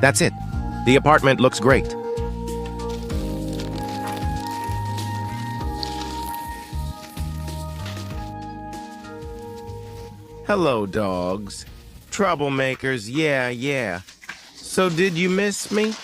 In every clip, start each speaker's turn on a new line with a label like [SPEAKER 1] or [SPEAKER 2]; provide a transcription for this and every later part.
[SPEAKER 1] That's it. The apartment looks great. Hello, dogs. Troublemakers, yeah. So did you miss me?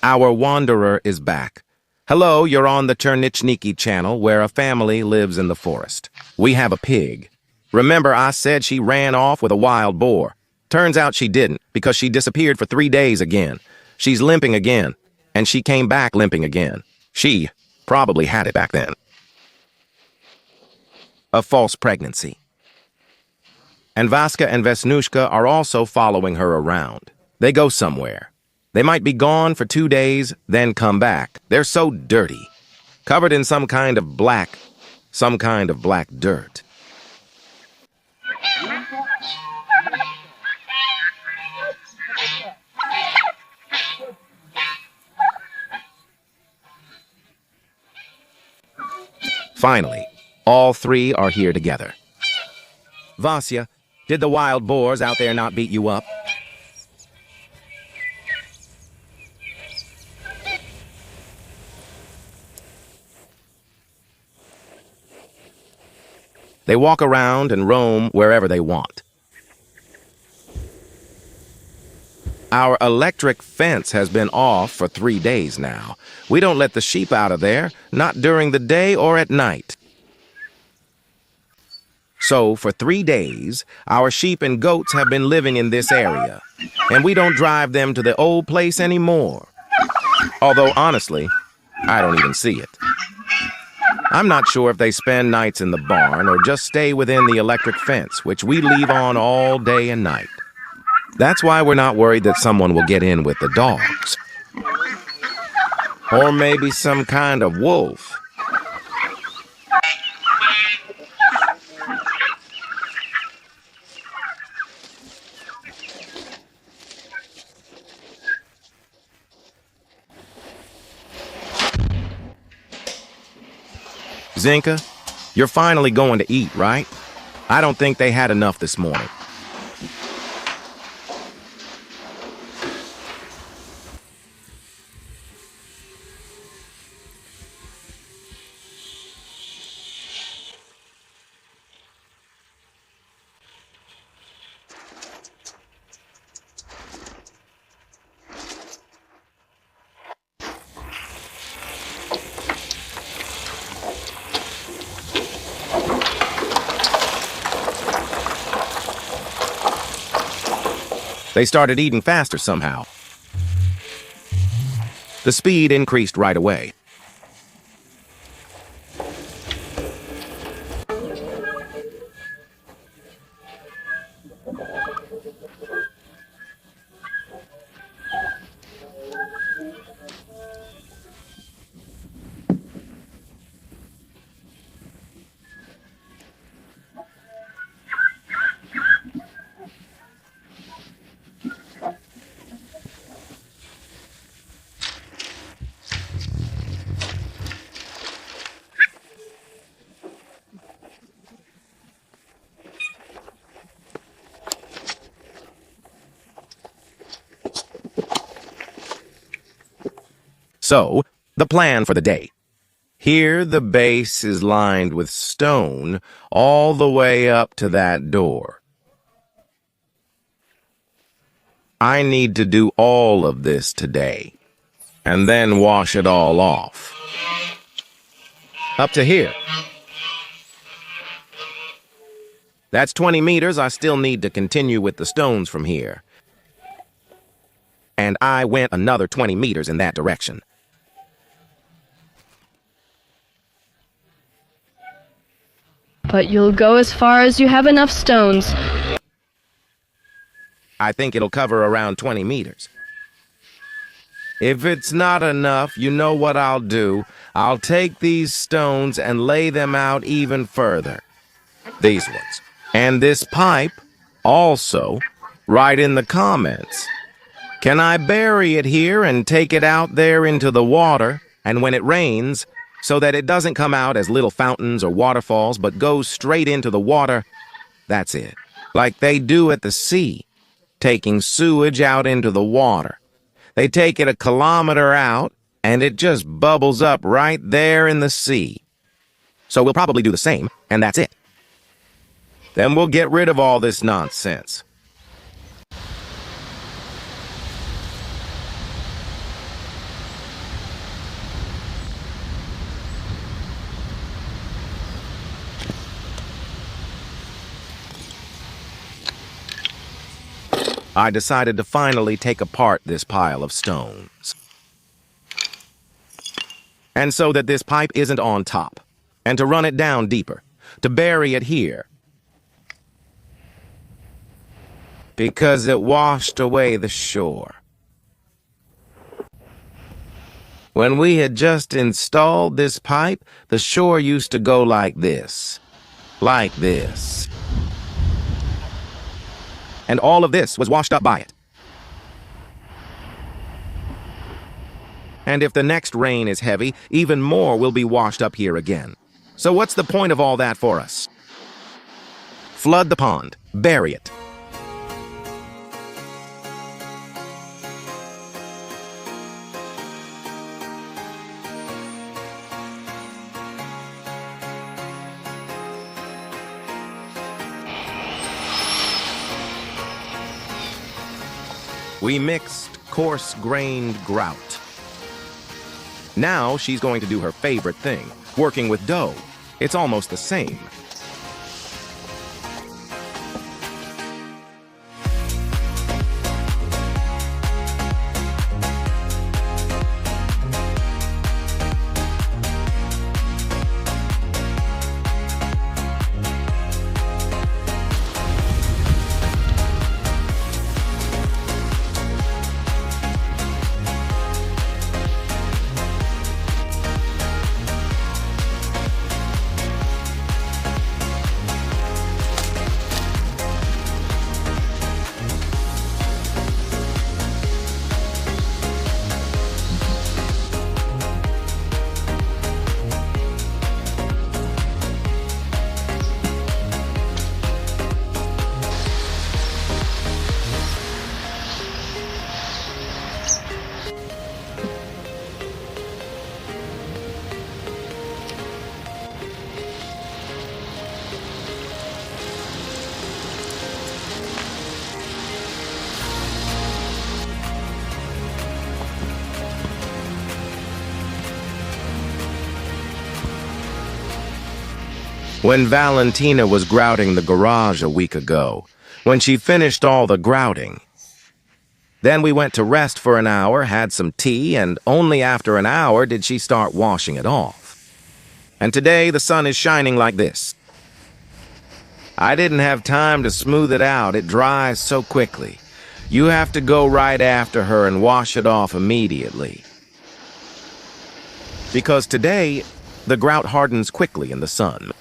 [SPEAKER 1] Our wanderer is back. Hello, you're on the Chernichniki channel, where a family lives in the forest. We have a pig. Remember, I said she ran off with a wild boar. Turns out she didn't, because she disappeared for 3 days again. She's limping again, and she came back limping again. She probably had it back then. A false pregnancy. And Vaska and Vesnushka are also following her around. They go somewhere. They might be gone for 2 days, then come back. They're so dirty, covered in some kind of black dirt. Finally, all three are here together. Vasya, did the wild boars out there not beat you up? They walk around and roam wherever they want. Our electric fence has been off for 3 days now. We don't let the sheep out of there, not during the day or at night. So, for 3 days, our sheep and goats have been living in this area, and we don't drive them to the old place anymore. Although, honestly, I don't even see it. I'm not sure if they spend nights in the barn or just stay within the electric fence, which we leave on all day and night. That's why we're not worried that someone will get in with the dogs. Or maybe some kind of wolf. Zinka, you're finally going to eat, right? I don't think they had enough this morning. They started eating faster somehow. The speed increased right away. So, the plan for the day. Here the base is lined with stone all the way up to that door. I need to do all of this today, and then wash it all off. Up to here. That's 20 meters. I still need to continue with the stones from here. And I went another 20 meters in that direction.
[SPEAKER 2] But you'll go as far as you have enough stones.
[SPEAKER 1] I think it'll cover around 20 meters. If it's not enough, you know what I'll do. I'll take these stones and lay them out even further. These ones. And this pipe, also, write in the comments. Can I bury it here and take it out there into the water, and when it rains, so that it doesn't come out as little fountains or waterfalls, but goes straight into the water. That's it. Like they do at the sea, taking sewage out into the water. They take it a kilometer out, and it just bubbles up right there in the sea. So we'll probably do the same, and that's it. Then we'll get rid of all this nonsense. I decided to finally take apart this pile of stones. And so that this pipe isn't on top, and to run it down deeper, to bury it here. Because it washed away the shore. When we had just installed this pipe, the shore used to go like this. Like this. And all of this was washed up by it. And if the next rain is heavy, even more will be washed up here again. So what's the point of all that for us? Flood the pond. Bury it. We mixed coarse-grained grout. Now she's going to do her favorite thing, working with dough. It's almost the same. When Valentina was grouting the garage a week ago, when she finished all the grouting, then we went to rest for an hour, had some tea, and only after an hour did she start washing it off. And today the sun is shining like this. I didn't have time to smooth it out. It dries so quickly. You have to go right after her and wash it off immediately. Because today, the grout hardens quickly in the sun.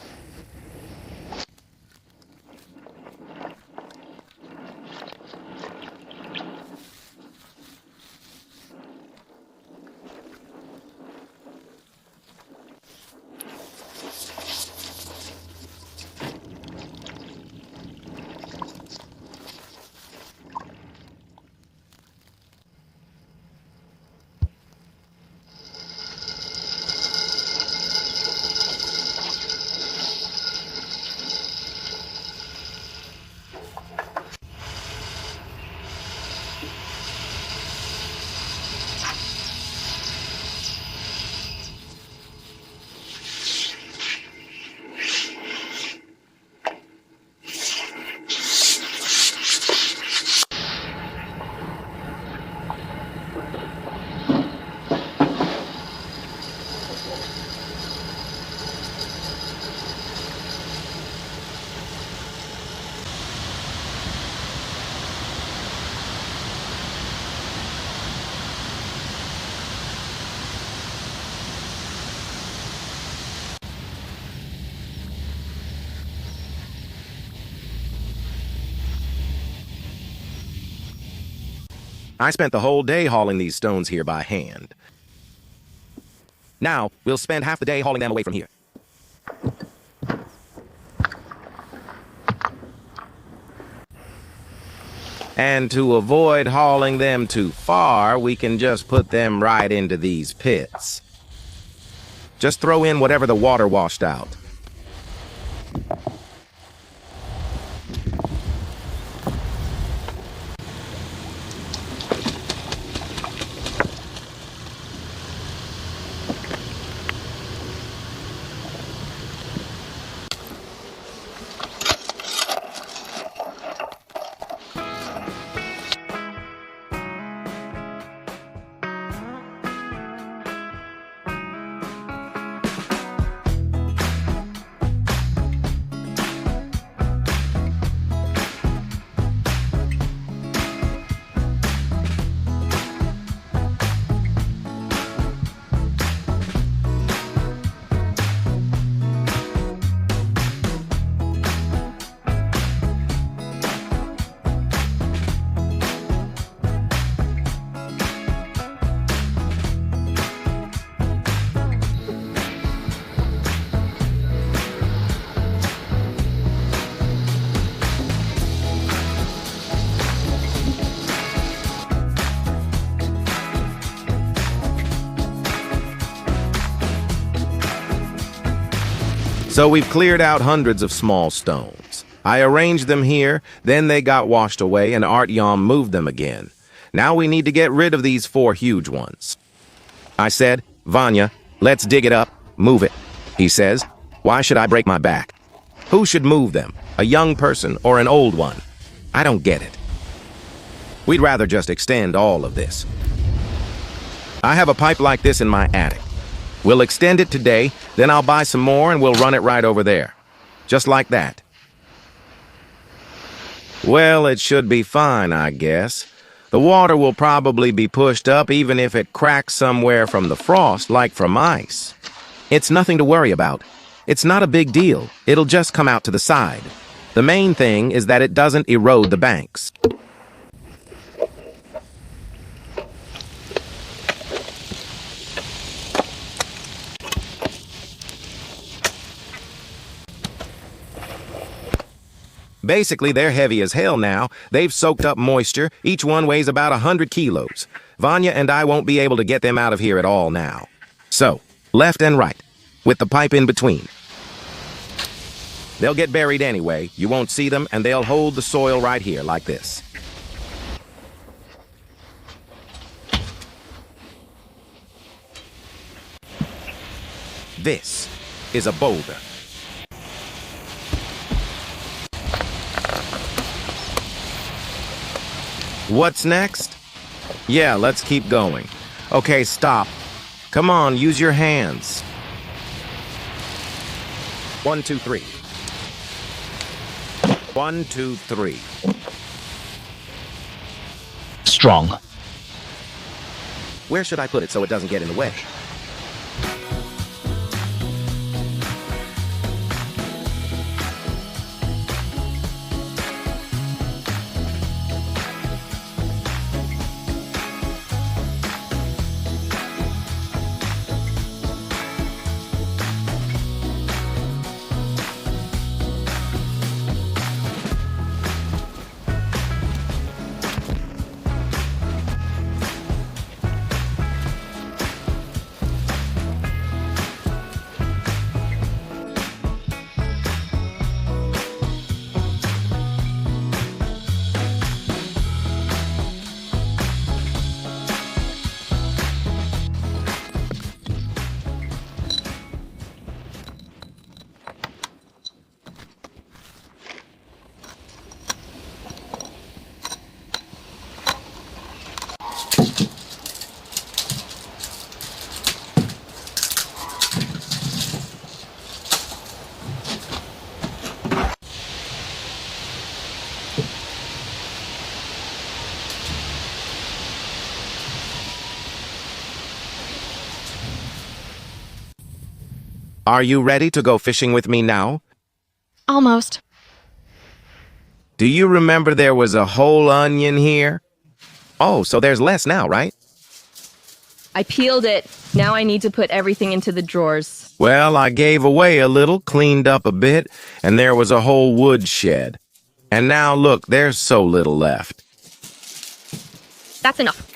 [SPEAKER 1] I spent the whole day hauling these stones here by hand. Now, we'll spend half the day hauling them away from here. And to avoid hauling them too far, we can just put them right into these pits. Just throw in whatever the water washed out. So we've cleared out hundreds of small stones. I arranged them here, then they got washed away and Artyom moved them again. Now we need to get rid of these 4 huge ones. I said, Vanya, let's dig it up, move it. He says, why should I break my back? Who should move them, a young person or an old one? I don't get it. We'd rather just extend all of this. I have a pipe like this in my attic. We'll extend it today, then I'll buy some more and we'll run it right over there. Just like that. Well, it should be fine, I guess. The water will probably be pushed up even if it cracks somewhere from the frost, like from ice. It's nothing to worry about. It's not a big deal. It'll just come out to the side. The main thing is that it doesn't erode the banks. Basically, they're heavy as hell now. They've soaked up moisture. Each one weighs about 100 kilos. Vanya and I won't be able to get them out of here at all now. So, left and right, with the pipe in between. They'll get buried anyway. You won't see them, and they'll hold the soil right here, like this. This is a boulder. What's next? Yeah, let's keep going. Okay, stop. Come on, use your hands. 1, 2, 3. 1, 2, 3.
[SPEAKER 3] Strong.
[SPEAKER 1] Where should I put it so it doesn't get in the way? Are you ready to go fishing with me now?
[SPEAKER 4] Almost.
[SPEAKER 1] Do you remember there was a whole onion here? Oh, so there's less now, right?
[SPEAKER 2] I peeled it. Now I need to put everything into the drawers.
[SPEAKER 1] Well, I gave away a little, cleaned up a bit, and there was a whole wood shed. And now look, there's so little left.
[SPEAKER 2] That's enough.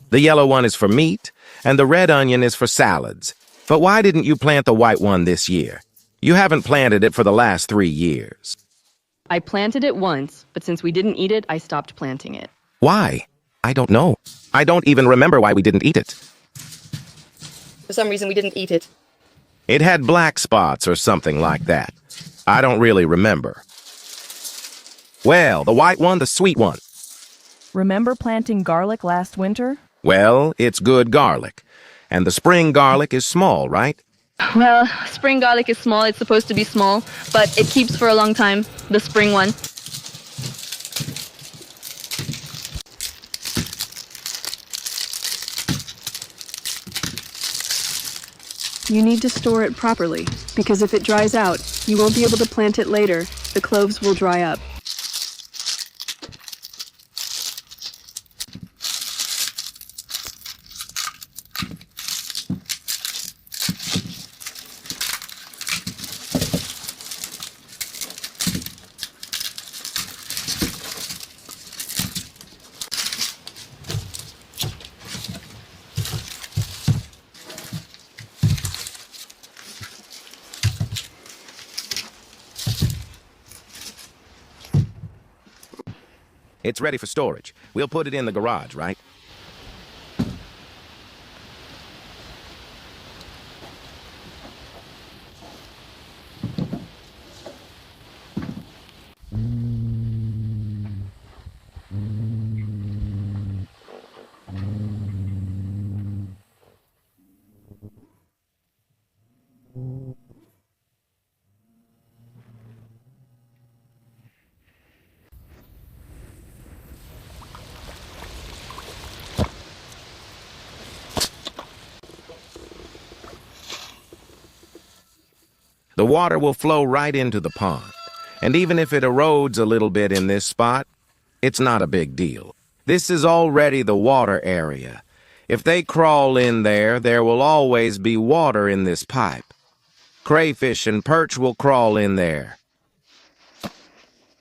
[SPEAKER 1] The yellow one is for meat, and the red onion is for salads. But why didn't you plant the white one this year? You haven't planted it for the last 3 years.
[SPEAKER 2] I planted it once, but since we didn't eat it, I stopped planting it.
[SPEAKER 1] Why? I don't know. I don't even remember why we didn't eat it.
[SPEAKER 2] For some reason, we didn't eat it.
[SPEAKER 1] It had black spots or something like that. I don't really remember. Well, the white one, the sweet one.
[SPEAKER 3] Remember planting garlic last winter?
[SPEAKER 1] Well, it's good garlic. And the spring garlic is small, right?
[SPEAKER 2] Well, spring garlic is small. It's supposed to be small, but it keeps for a long time. The spring one.
[SPEAKER 4] You need to store it properly, because if it dries out, you won't be able to plant it later. The cloves will dry up.
[SPEAKER 1] It's ready for storage. We'll put it in the garage, right? The water will flow right into the pond. And even if it erodes a little bit in this spot, it's not a big deal. This is already the water area. If they crawl in there, there will always be water in this pipe. Crayfish and perch will crawl in there.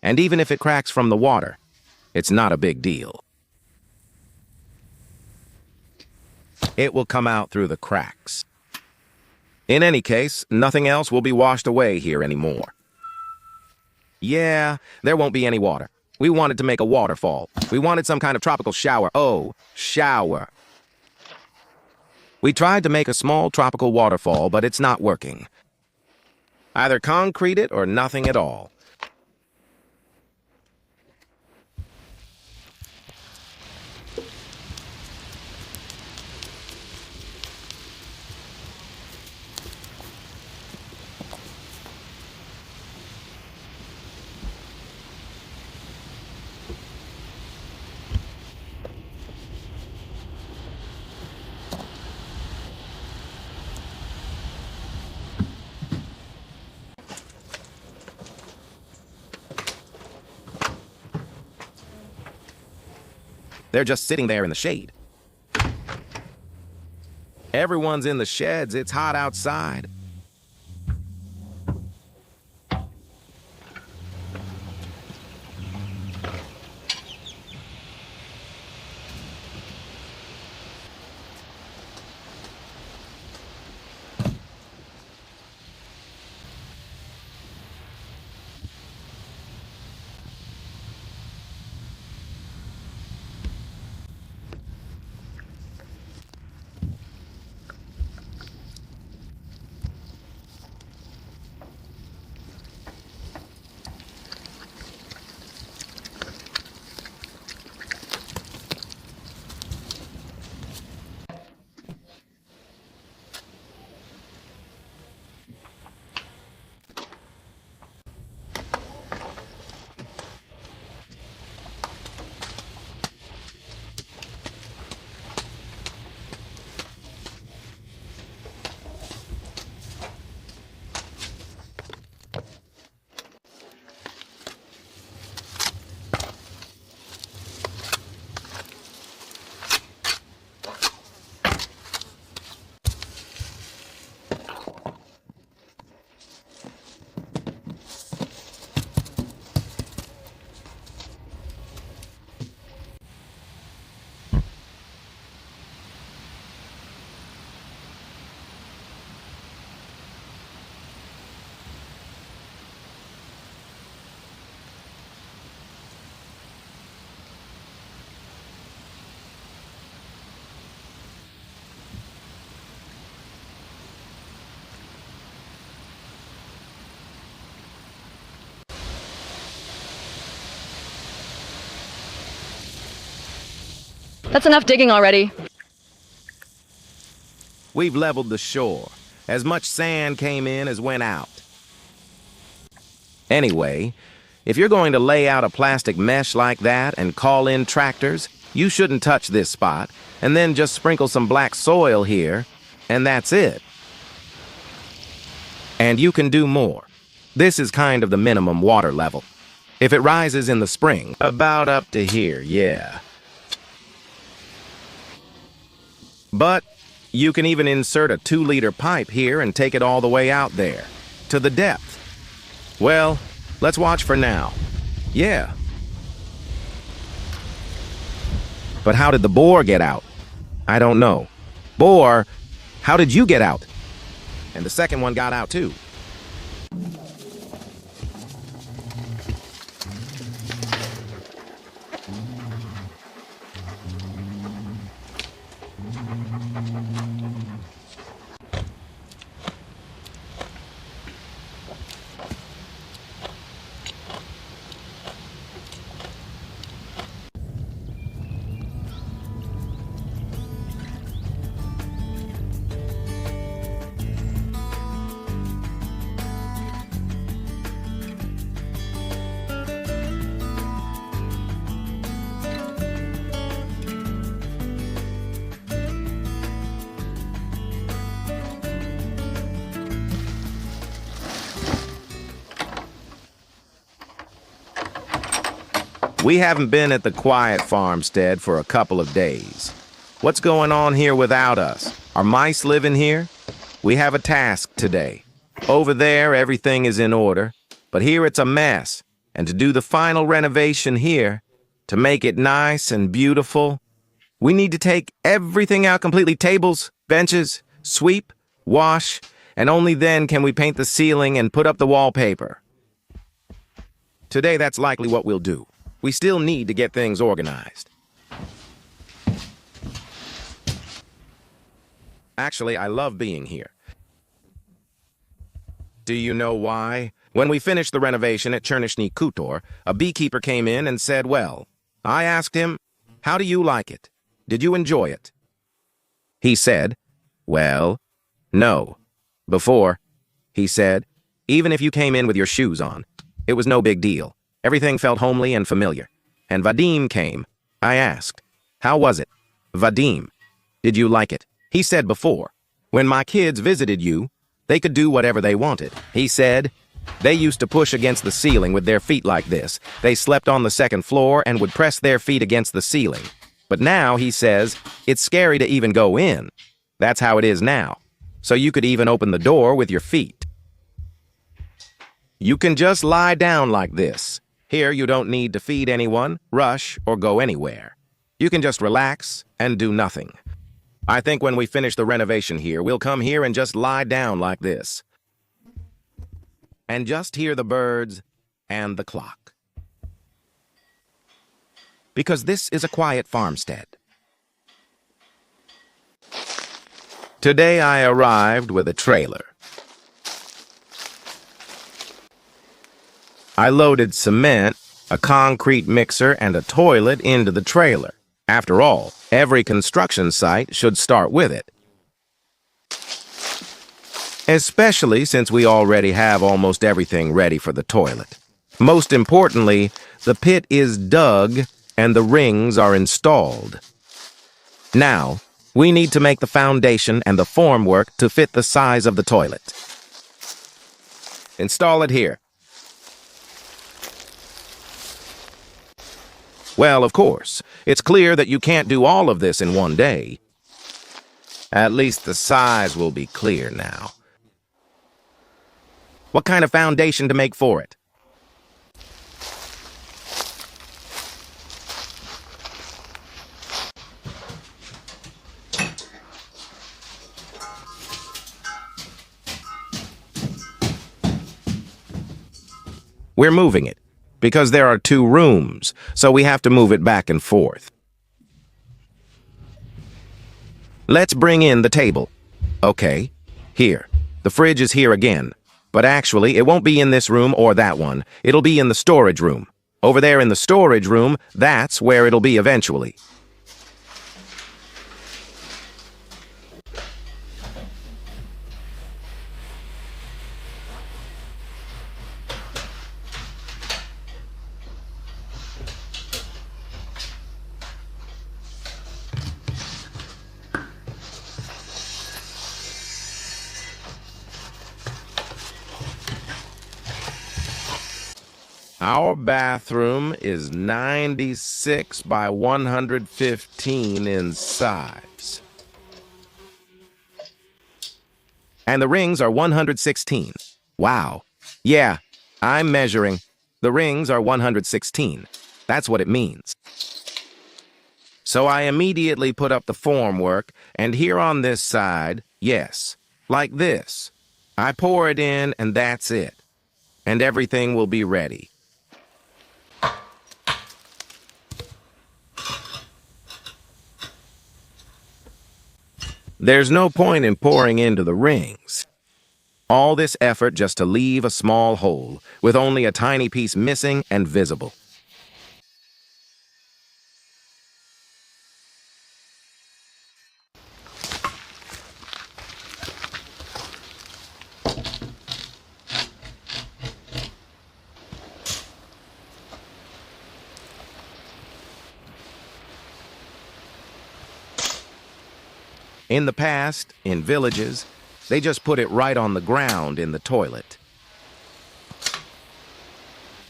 [SPEAKER 1] And even if it cracks from the water, it's not a big deal. It will come out through the cracks. In any case, nothing else will be washed away here anymore. Yeah, there won't be any water. We wanted to make a waterfall. We wanted some kind of tropical shower. Oh, shower. We tried to make a small tropical waterfall, but it's not working. Either concrete it or nothing at all. They're just sitting there in the shade. Everyone's in the sheds. It's hot outside.
[SPEAKER 2] That's enough digging already.
[SPEAKER 1] We've leveled the shore. As much sand came in as went out. Anyway, if you're going to lay out a plastic mesh like that and call in tractors, you shouldn't touch this spot, and then just sprinkle some black soil here, and that's it. And you can do more. This is kind of the minimum water level. If it rises in the spring, about up to here, yeah. But you can even insert a 2-liter pipe here and take it all the way out there, to the depth. Well, let's watch for now. Yeah. But how did the boar get out? I don't know. Boar, how did you get out? And the second one got out too. We haven't been at the quiet farmstead for a couple of days. What's going on here without us? Are mice living here? We have a task today. Over there, everything is in order, but here it's a mess. And to do the final renovation here, to make it nice and beautiful, we need to take everything out completely. Tables, benches, sweep, wash, and only then can we paint the ceiling and put up the wallpaper. Today, that's likely what we'll do. We still need to get things organized. Actually, I love being here. Do you know why? When we finished the renovation at Chernishny Kutor, a beekeeper came in and said, well, I asked him, how do you like it? Did you enjoy it? He said, well, no. Before, he said, even if you came in with your shoes on, it was no big deal. Everything felt homely and familiar. And Vadim came. I asked, how was it? Vadim, did you like it? He said before, when my kids visited you, they could do whatever they wanted. He said, they used to push against the ceiling with their feet like this. They slept on the second floor and would press their feet against the ceiling. But now, he says, it's scary to even go in. That's how it is now. So you could even open the door with your feet. You can just lie down like this. Here, you don't need to feed anyone, rush, or go anywhere. You can just relax and do nothing. I think when we finish the renovation here, we'll come here and just lie down like this. And just hear the birds and the clock. Because this is a quiet farmstead. Today I arrived with a trailer. I loaded cement, a concrete mixer, and a toilet into the trailer. After all, every construction site should start with it. Especially since we already have almost everything ready for the toilet. Most importantly, the pit is dug and the rings are installed. Now, we need to make the foundation and the formwork to fit the size of the toilet. Install it here. Well, of course, it's clear that you can't do all of this in one day. At least the size will be clear now. What kind of foundation to make for it? We're moving it. Because there are 2 rooms, so we have to move it back and forth. Let's bring in the table. Okay, here. The fridge is here again. But actually, it won't be in this room or that one. It'll be in the storage room. Over there in the storage room, that's where it'll be eventually. Our bathroom is 96 by 115 in size. And the rings are 116. Wow. Yeah, I'm measuring. The rings are 116. That's what it means. So I immediately put up the formwork, and here on this side, yes, like this. I pour it in, and that's it. And everything will be ready. There's no point in pouring into the rings. All this effort just to leave a small hole, with only a tiny piece missing and visible. In the past, in villages, they just put it right on the ground in the toilet.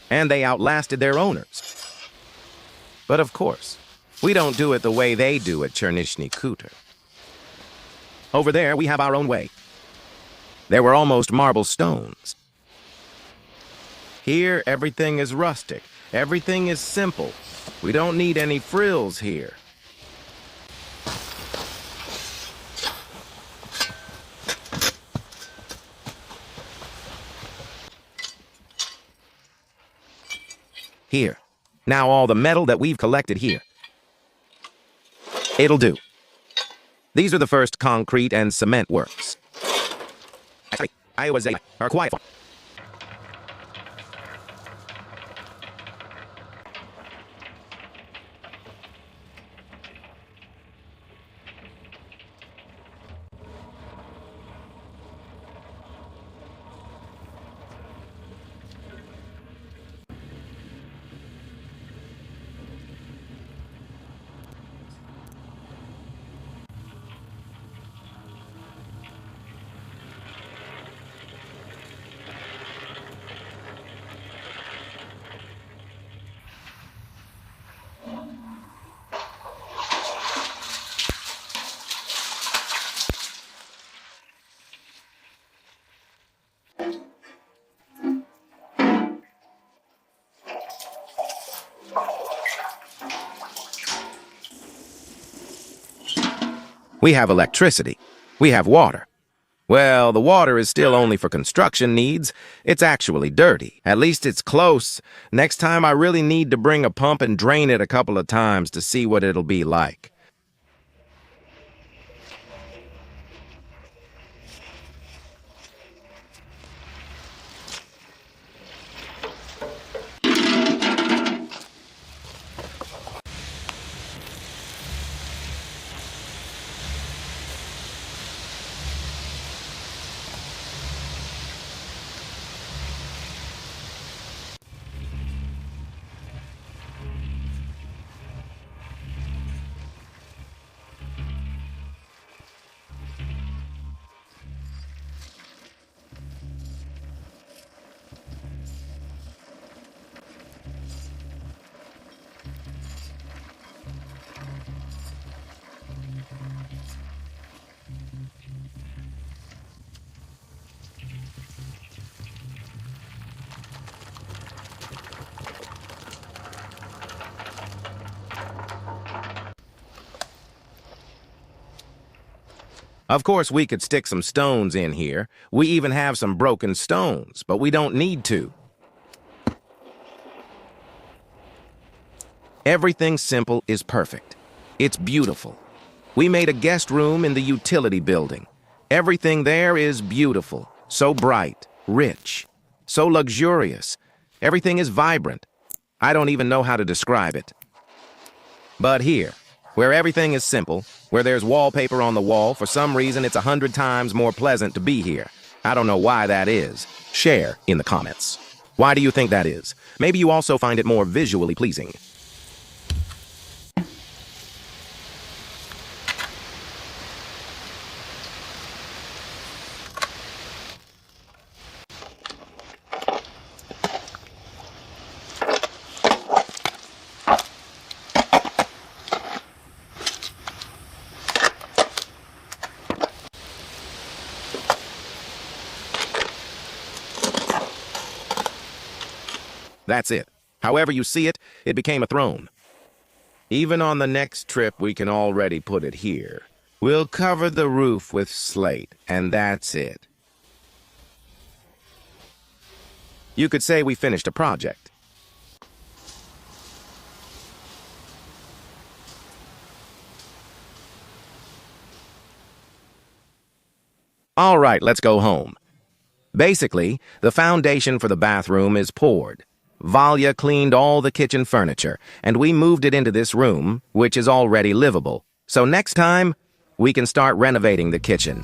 [SPEAKER 1] And they outlasted their owners. But of course, we don't do it the way they do at Chernishny Khutor. Over there, we have our own way. There were almost marble stones. Here, everything is rustic. Everything is simple. We don't need any frills here. Here. Now all the metal that we've collected here. It'll do. These are the first concrete and cement works. I was quiet. We have electricity. We have water. Well, the water is still only for construction needs. It's actually dirty. At least it's close. Next time I really need to bring a pump and drain it a couple of times to see what it'll be like. Of course, we could stick some stones in here. We even have some broken stones, but we don't need to. Everything simple is perfect. It's beautiful. We made a guest room in the utility building. Everything there is beautiful, so bright, rich, so luxurious. Everything is vibrant. I don't even know how to describe it. But here, where everything is simple, where there's wallpaper on the wall, for some reason it's 100 times more pleasant to be here. I don't know why that is. Share in the comments. Why do you think that is? Maybe you also find it more visually pleasing. That's it. However you see it, it became a throne. Even on the next trip, we can already put it here. We'll cover the roof with slate, and that's it. You could say we finished a project. All right, let's go home. Basically, the foundation for the bathroom is poured. Valia cleaned all the kitchen furniture, and we moved it into this room, which is already livable. So next time, we can start renovating the kitchen.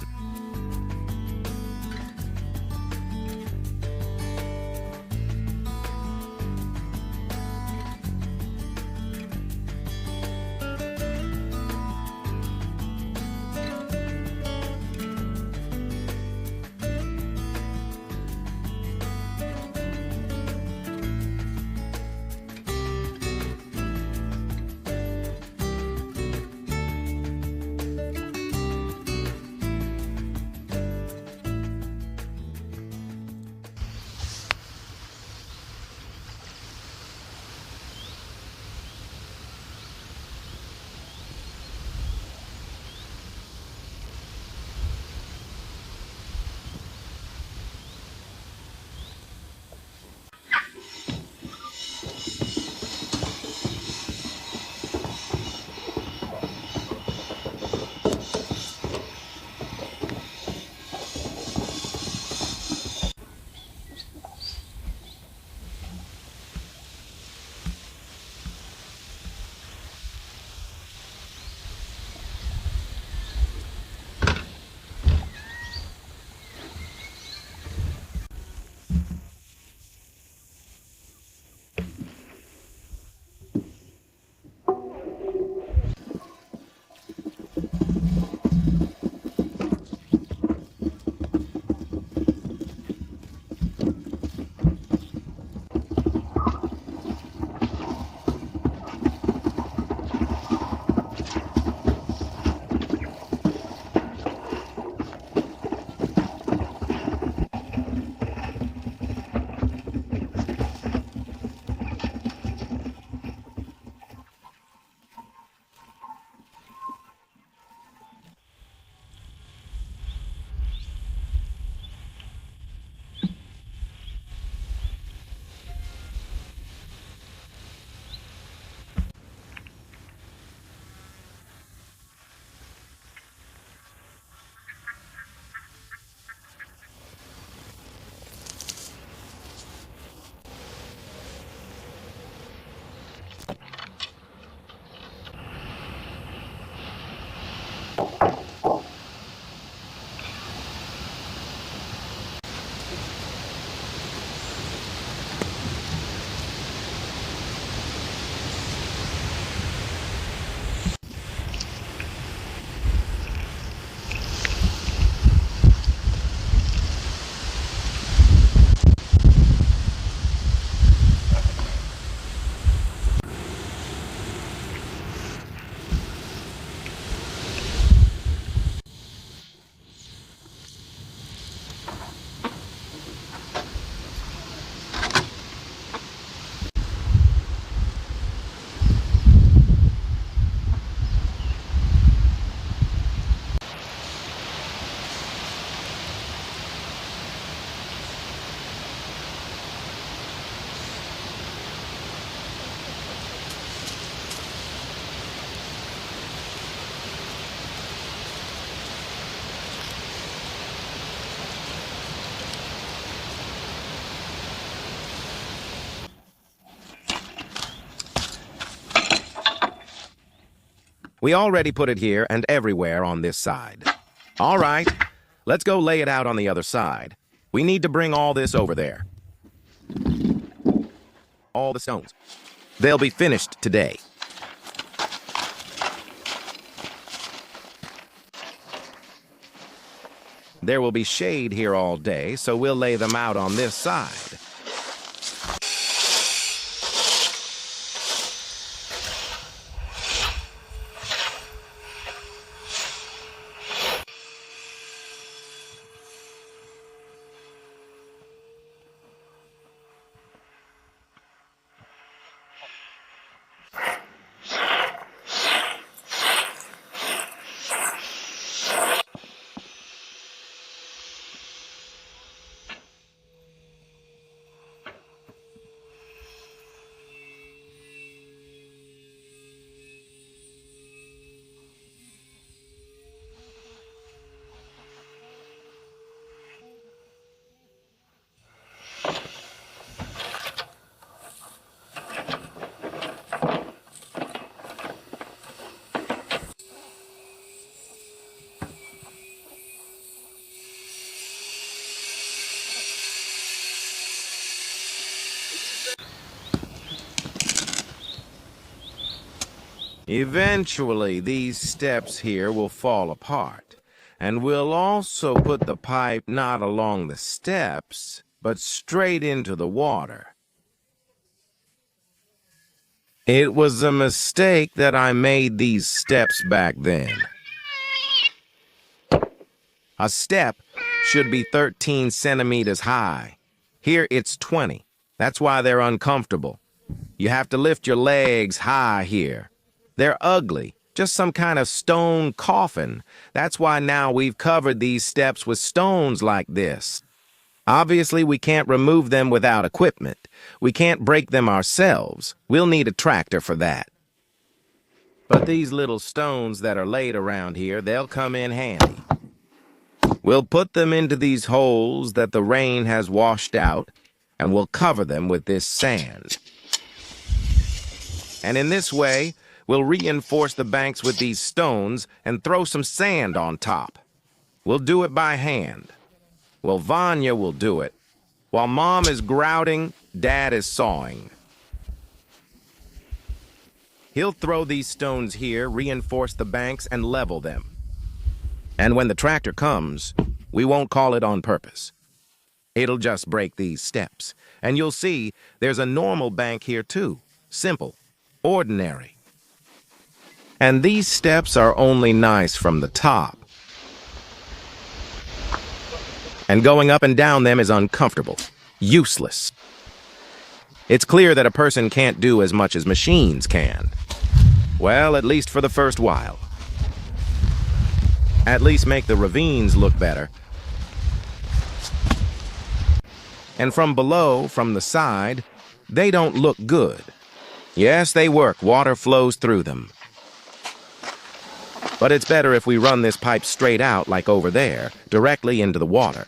[SPEAKER 1] We already put it here and everywhere on this side. All right, let's go lay it out on the other side. We need to bring all this over there. All the stones. They'll be finished today. There will be shade here all day, so we'll lay them out on this side. Eventually, these steps here will fall apart, and we'll also put the pipe not along the steps, but straight into the water. It was a mistake that I made these steps back then. A step should be 13 centimeters high. Here it's 20. That's why they're uncomfortable. You have to lift your legs high here. They're ugly, just some kind of stone coffin. That's why now we've covered these steps with stones like this. Obviously, we can't remove them without equipment. We can't break them ourselves. We'll need a tractor for that. But these little stones that are laid around here, they'll come in handy. We'll put them into these holes that the rain has washed out, and we'll cover them with this sand. And in this way, we'll reinforce the banks with these stones and throw some sand on top. We'll do it by hand. Well, Vanya will do it. While Mom is grouting, Dad is sawing. He'll throw these stones here, reinforce the banks, and level them. And when the tractor comes, we won't call it on purpose. It'll just break these steps. And you'll see there's a normal bank here too. Simple. Ordinary. And these steps are only nice from the top. And going up and down them is uncomfortable. Useless. It's clear that a person can't do as much as machines can. Well, at least for the first while. At least make the ravines look better. And from below, from the side, they don't look good. Yes, they work. Water flows through them. But it's better if we run this pipe straight out, like over there, directly into the water.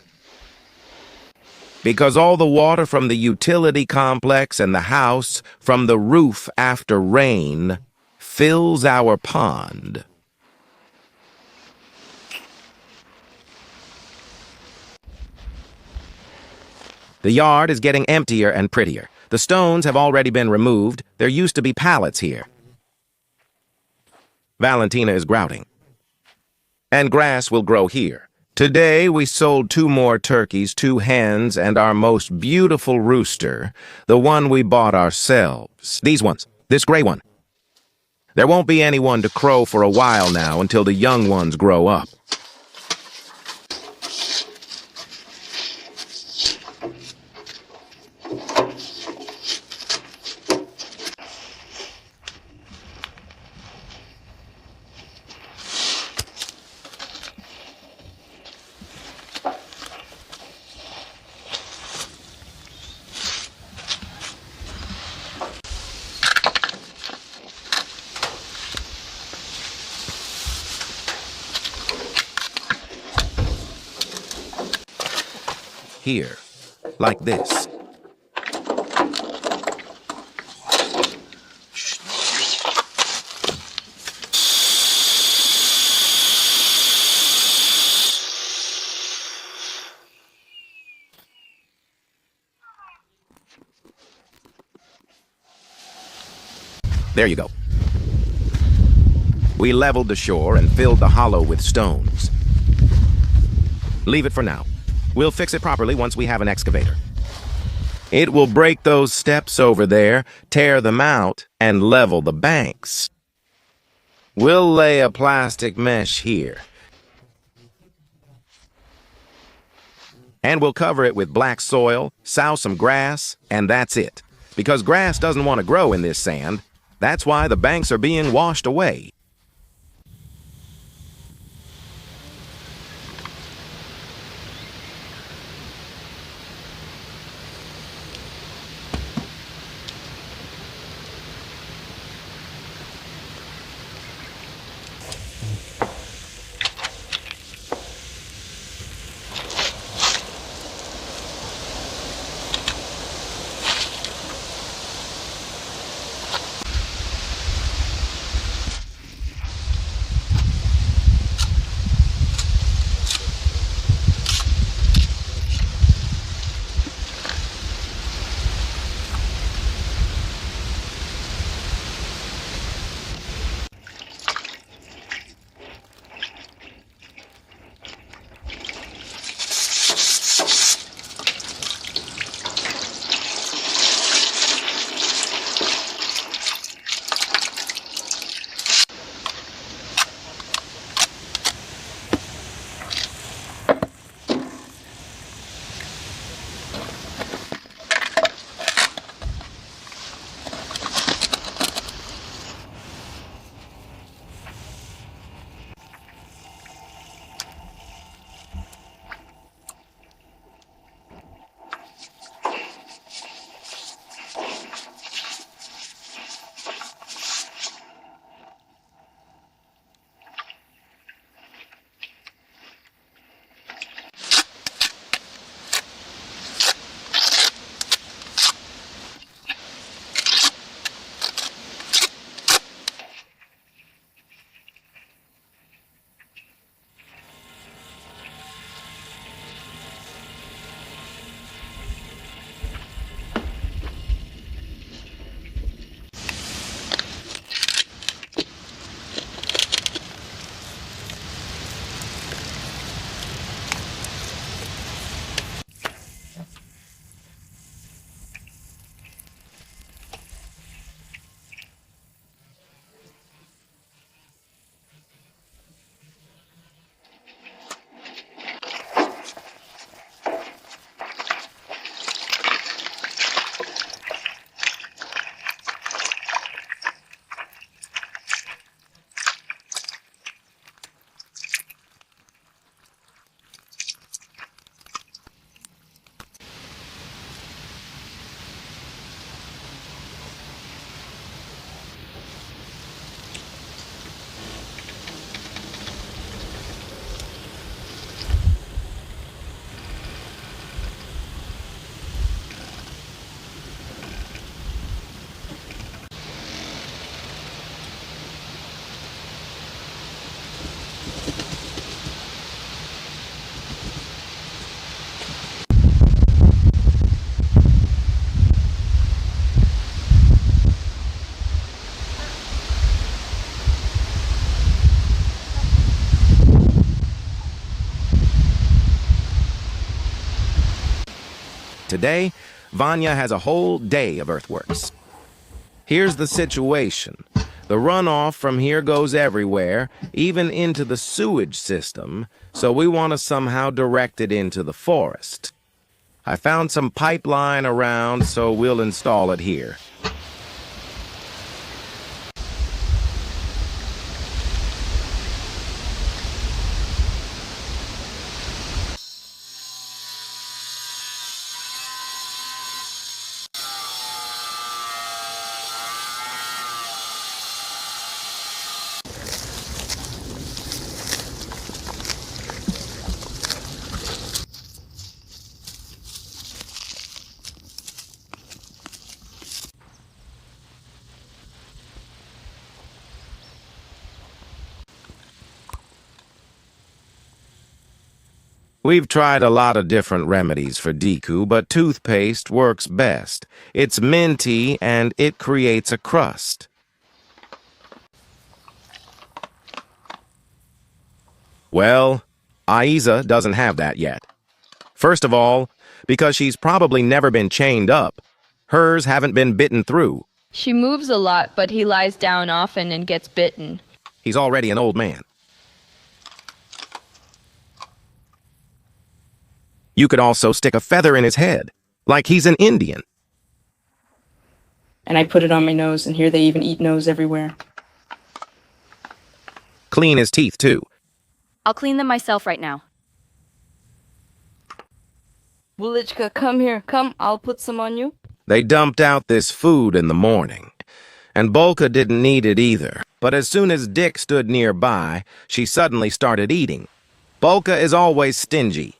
[SPEAKER 1] Because all the water from the utility complex and the house, from the roof after rain, fills our pond. The yard is getting emptier and prettier. The stones have already been removed. There used to be pallets here. Valentina is grouting. And grass will grow here. Today we sold 2 more turkeys, 2 hens, and our most beautiful rooster, the one we bought ourselves. These ones, this gray one. There won't be anyone to crow for a while now until the young ones grow up. Here, like this. There you go. We leveled the shore and filled the hollow with stones. Leave it for now. We'll fix it properly once we have an excavator. It will break those steps over there, tear them out, and level the banks. We'll lay a plastic mesh here. And we'll cover it with black soil, sow some grass, and that's it. Because grass doesn't want to grow in this sand. That's why the banks are being washed away. Today, Vanya has a whole day of earthworks. Here's the situation. The runoff from here goes everywhere, even into the sewage system, so we want to somehow direct it into the forest. I found some pipeline around, so we'll install it here. We've tried a lot of different remedies for Deku, but toothpaste works best. It's minty and it creates a crust. Well, Aiza doesn't have that yet. First of all, because she's probably never been chained up. Hers haven't been bitten through.
[SPEAKER 2] She moves a lot, but he lies down often and gets bitten.
[SPEAKER 1] He's already an old man. You could also stick a feather in his head, like he's an Indian.
[SPEAKER 5] And I put it on my nose, and here they even eat nose everywhere.
[SPEAKER 1] Clean his teeth, too.
[SPEAKER 6] I'll clean them myself right now.
[SPEAKER 5] Wulichka, come here. Come, I'll put some on you.
[SPEAKER 1] They dumped out this food in the morning, and Bolka didn't need it either. But as soon as Dick stood nearby, she suddenly started eating. Bolka is always stingy.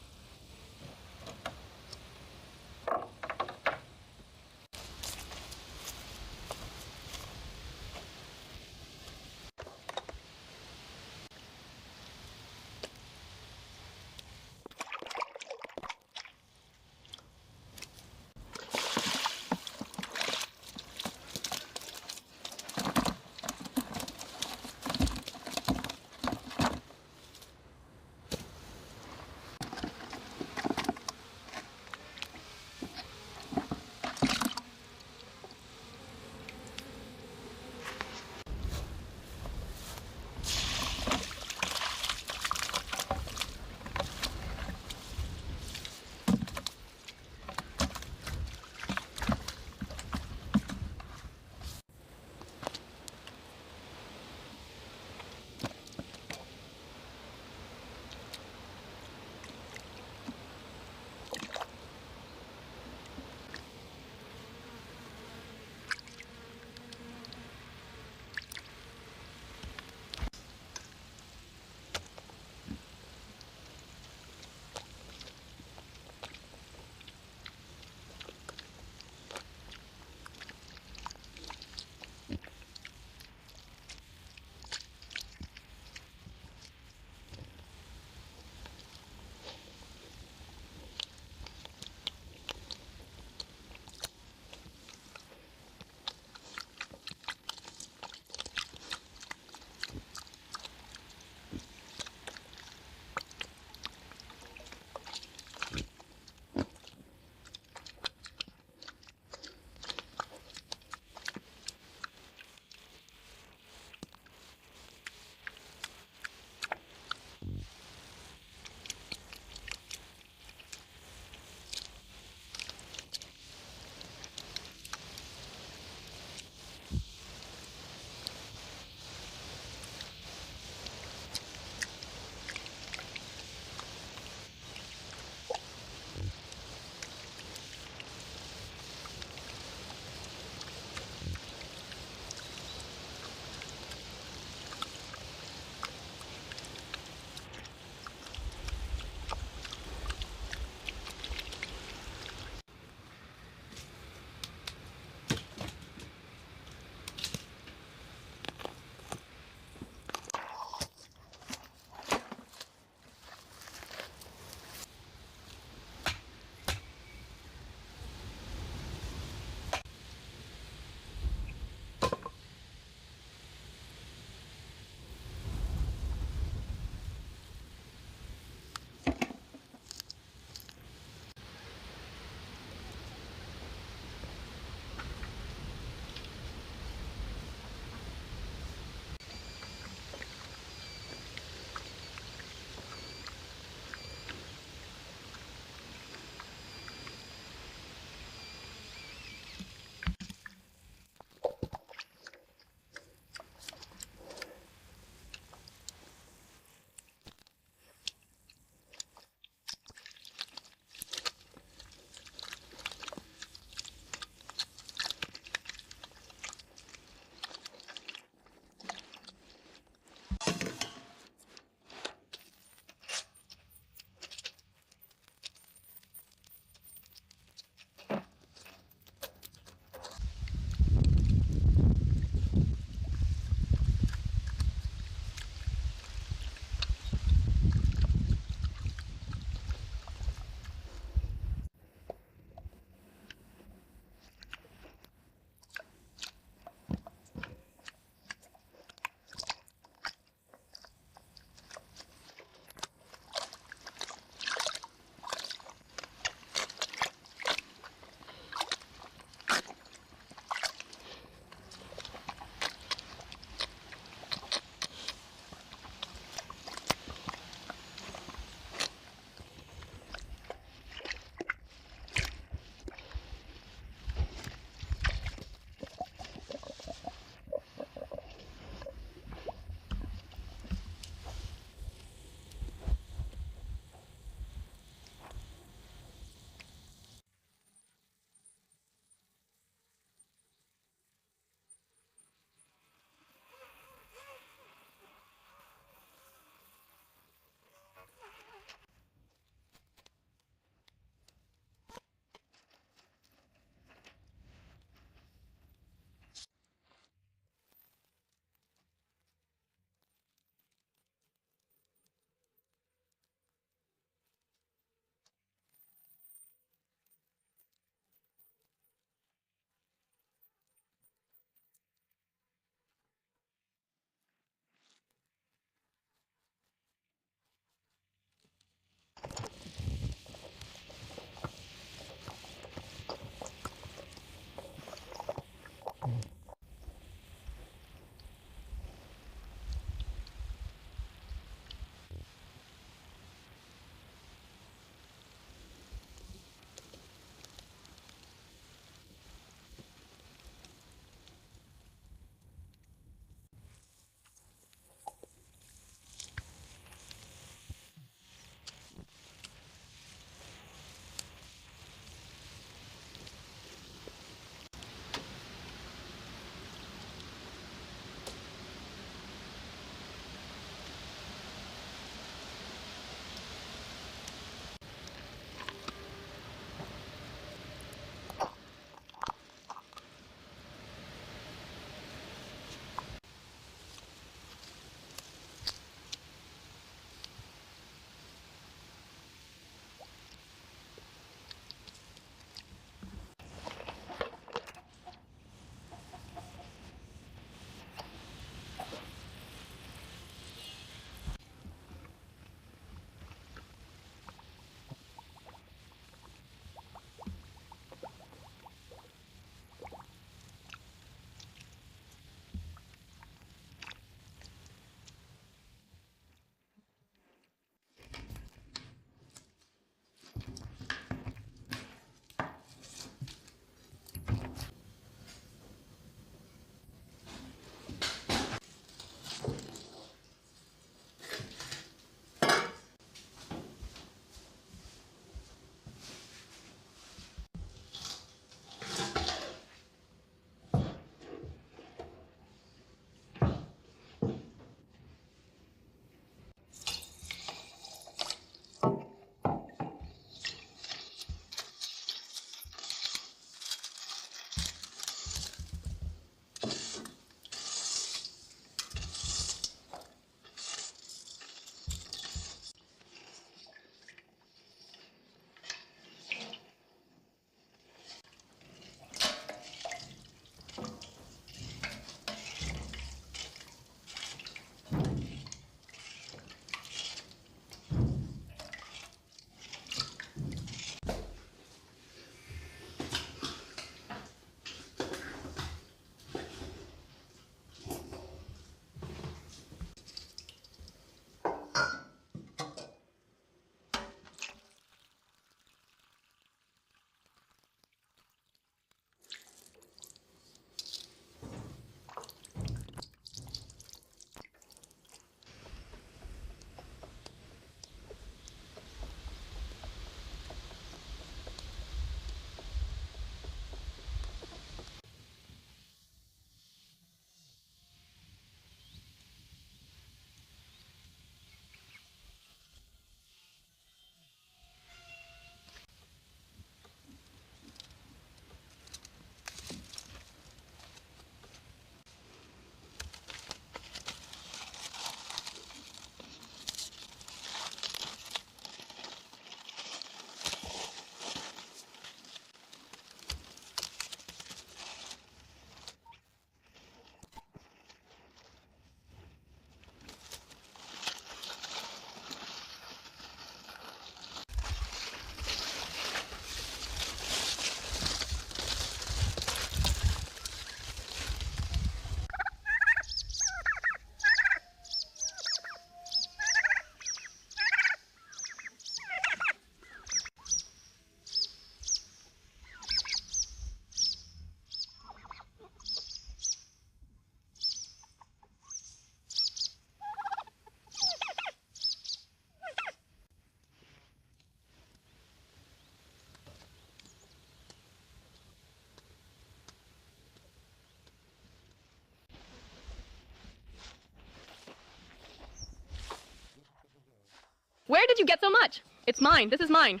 [SPEAKER 2] you get so much? It's mine. This is mine.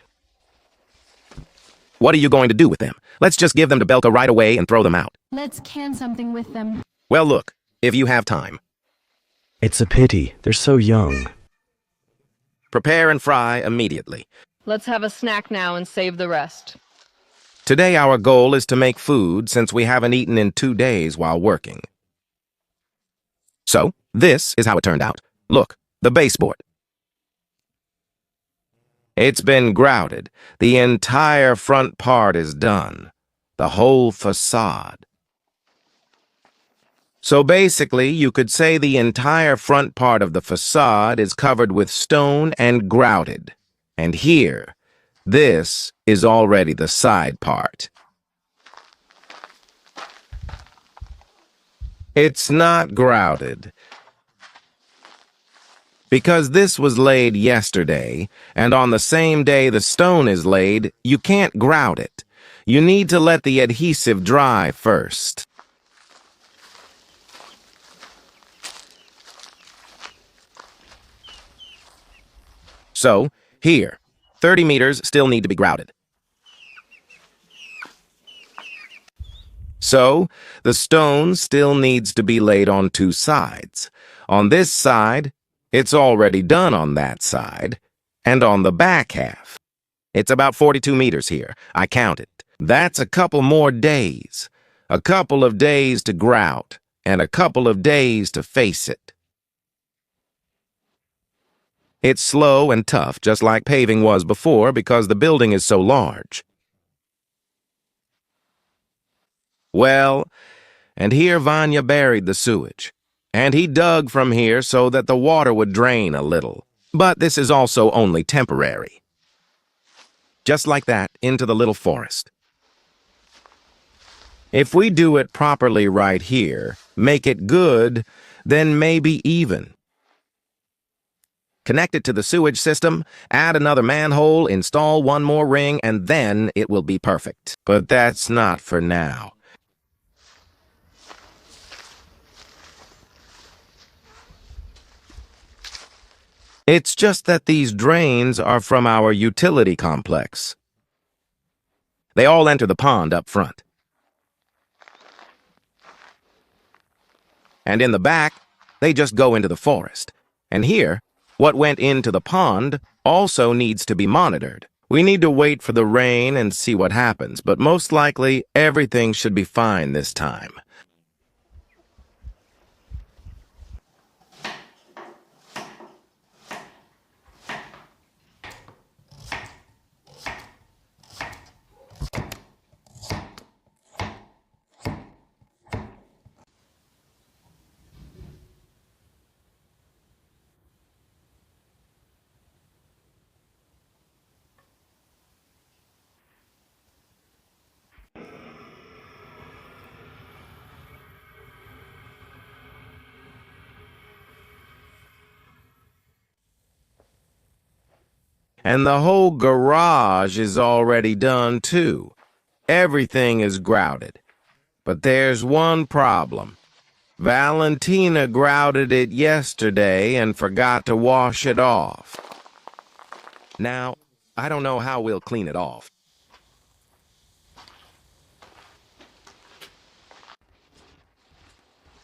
[SPEAKER 1] What are you going to do with them? Let's just give them to Belka right away and throw them out.
[SPEAKER 7] Let's can something with them.
[SPEAKER 1] Well, look, if you have time,
[SPEAKER 8] It's a pity. They're so young.
[SPEAKER 1] prepare and fry immediately.
[SPEAKER 2] Let's have a snack now and save the rest.
[SPEAKER 1] Today our goal is to make food since we haven't eaten in 2 days while working. So, this is how it turned out. Look, the baseboard. It's been grouted. The entire front part is done. The whole facade. So basically, you could say the entire front part of the facade is covered with stone and grouted. And here, this is already the side part. It's not grouted. Because this was laid yesterday, and on the same day the stone is laid, you can't grout it. You need to let the adhesive dry first. So, here, 30 meters still need to be grouted. So, the stone still needs to be laid on 2 sides. On this side, it's already done on that side, and on the back half. It's about 42 meters here. I counted. That's a couple more days. A couple of days to grout, and a couple of days to face it. It's slow and tough, just like paving was before, because the building is so large. Well, and here Vanya buried the sewage. And he dug from here so that the water would drain a little. But this is also only temporary. Just like that, into the little forest. If we do it properly right here, make it good, then maybe even. Connect it to the sewage system, add another manhole, install one more ring, and then it will be perfect. But that's not for now. It's just that these drains are from our utility complex. They all enter the pond up front. And in the back, they just go into the forest. And here, what went into the pond also needs to be monitored. We need to wait for the rain and see what happens, but most likely everything should be fine this time. And the whole garage is already done, too. Everything is grouted. But there's one problem. Valentina grouted it yesterday and forgot to wash it off. Now, I don't know how we'll clean it off.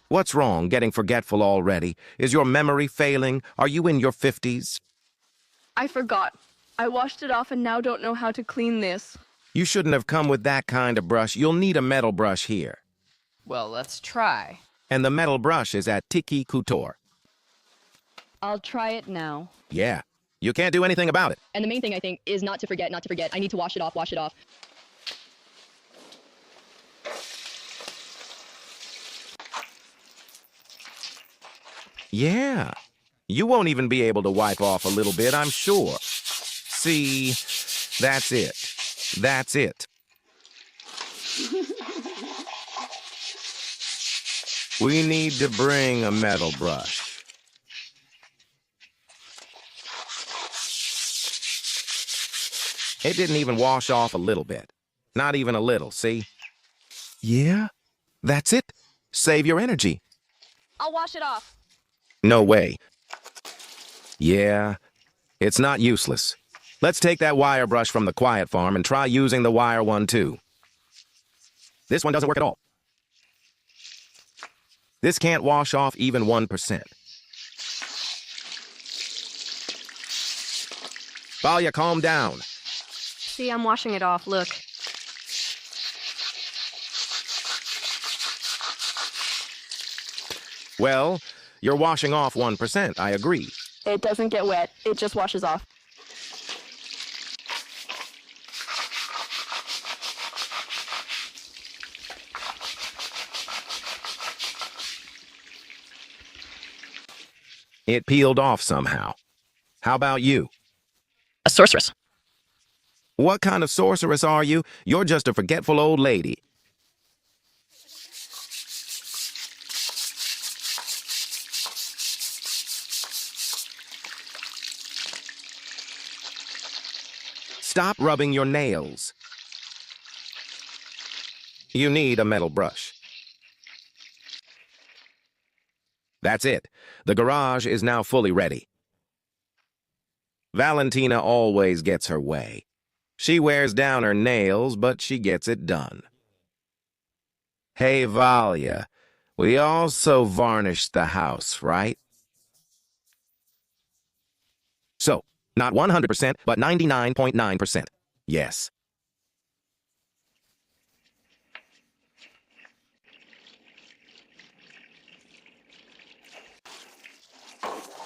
[SPEAKER 1] What's wrong, getting forgetful already? Is your memory failing? Are you in your 50s?
[SPEAKER 2] I forgot. I washed it off and now don't know how to clean this.
[SPEAKER 1] You shouldn't have come with that kind of brush. You'll need a metal brush here.
[SPEAKER 9] Well, let's try.
[SPEAKER 1] And the metal brush is at Tiki Couture.
[SPEAKER 6] I'll try it now.
[SPEAKER 1] Yeah, you can't do anything about it.
[SPEAKER 2] And the main thing, I think, is not to forget, not to forget. I need to wash it off, wash it off.
[SPEAKER 1] Yeah, you won't even be able to wipe off a little bit, I'm sure. See, that's it. That's it. We need to bring a metal brush. It didn't even wash off a little bit. Not even a little, see? Yeah, that's it. Save your energy.
[SPEAKER 6] I'll wash it off.
[SPEAKER 1] No way. Yeah, It's not useless. Let's take that wire brush from the quiet farm and try using the wire one too. This one doesn't work at all. This can't wash off even 1%. Valia, calm down.
[SPEAKER 4] See, I'm washing it off, look.
[SPEAKER 1] Well, you're washing off 1%, I agree.
[SPEAKER 4] It doesn't get wet, it just washes off.
[SPEAKER 1] It peeled off somehow. How about you?
[SPEAKER 3] A sorceress.
[SPEAKER 1] What kind of sorceress are you? You're just a forgetful old lady. Stop rubbing your nails. You need a metal brush. That's it. The garage is now fully ready. Valentina always gets her way. She wears down her nails, but she gets it done. Hey, Valia, we also varnished the house, right? So, not 100%, but 99.9%. Yes.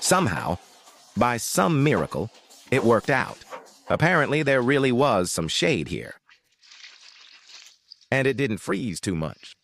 [SPEAKER 1] Somehow, by some miracle, it worked out. Apparently, there really was some shade here. And it didn't freeze too much.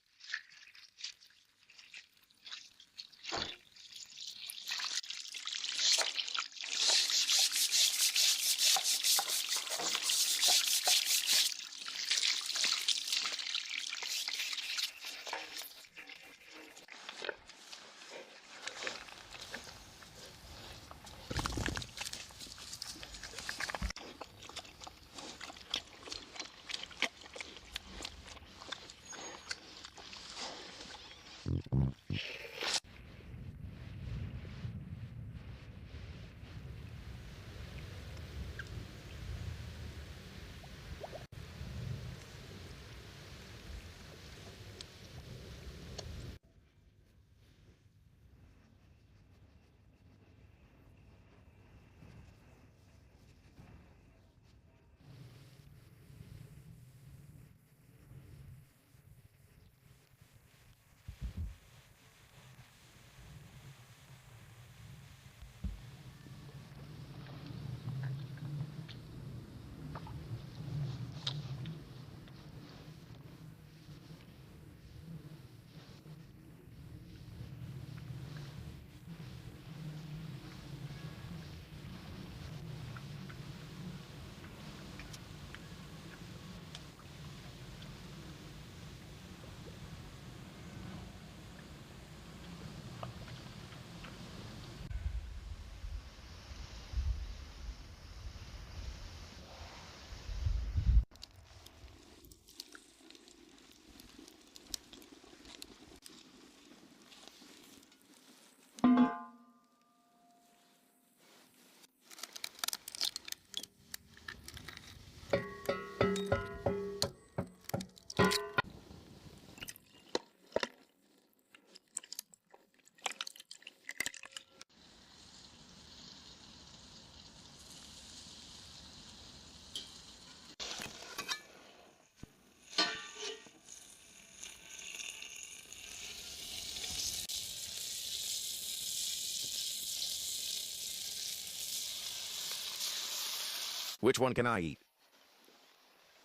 [SPEAKER 1] Which one can I eat?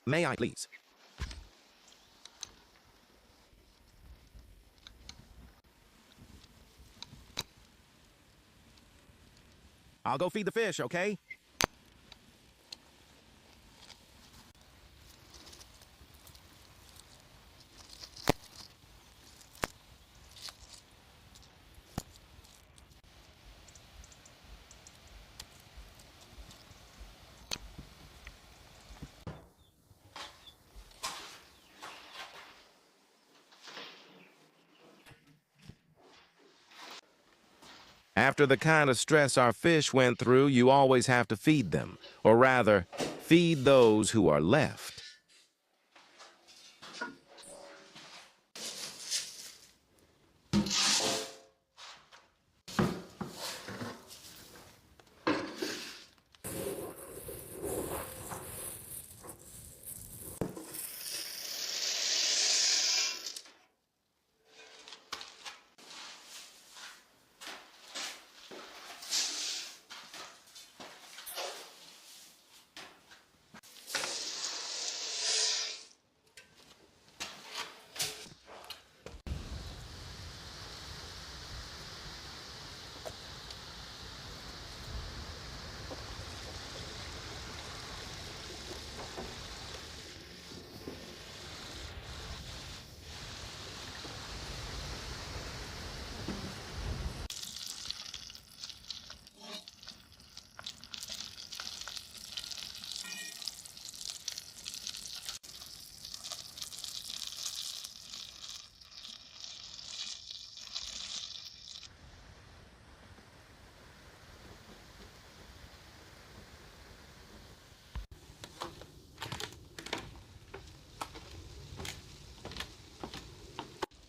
[SPEAKER 1] May I, please? I'll go feed the fish, okay? After the kind of stress our fish went through, you always have to feed them. Or rather, feed those who are left.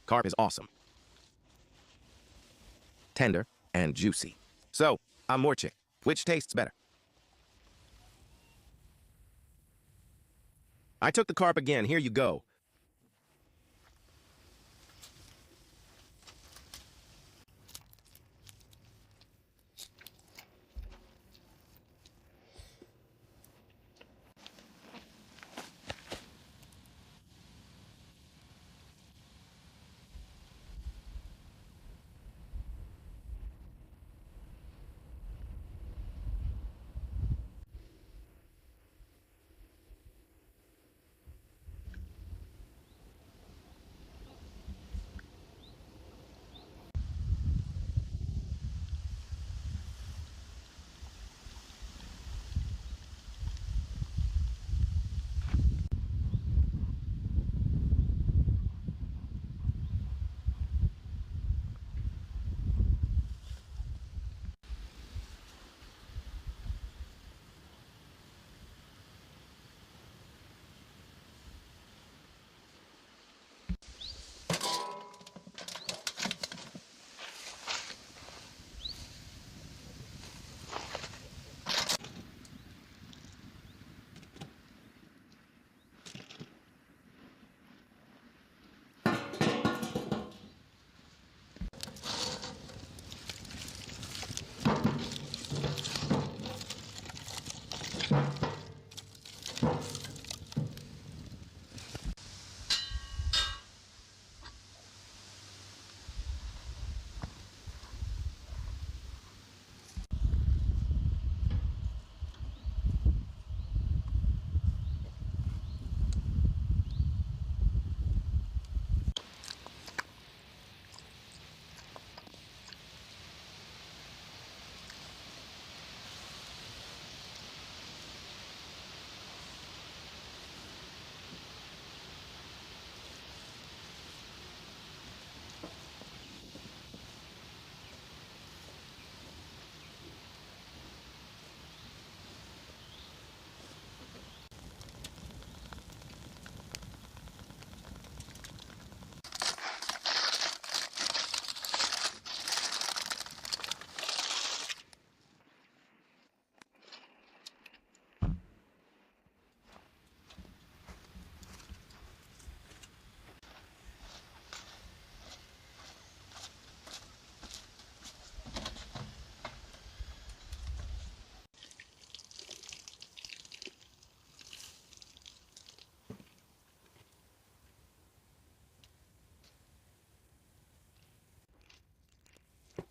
[SPEAKER 1] Carp is awesome. Tender and juicy. So, I'm more chick. Which tastes better? I took the carp again. Here you go.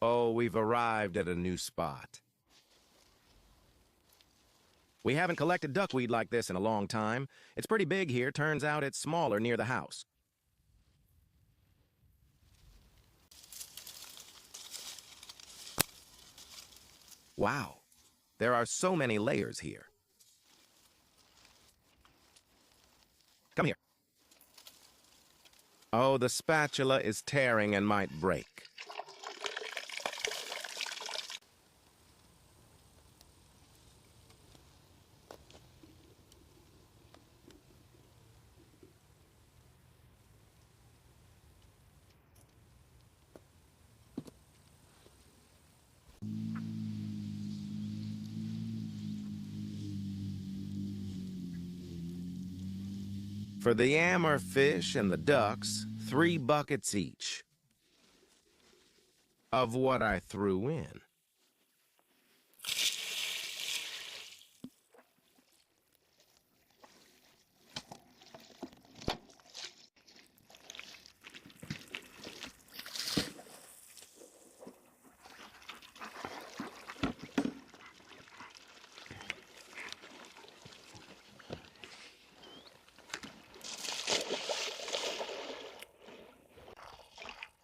[SPEAKER 1] Oh, we've arrived at a new spot. We haven't collected duckweed like this in a long time. It's pretty big here. Turns out it's smaller near the house. Wow, there are so many layers here. Come here. Oh, the spatula is tearing and might break. For the amberfish and the ducks, 3 buckets each of what I threw in.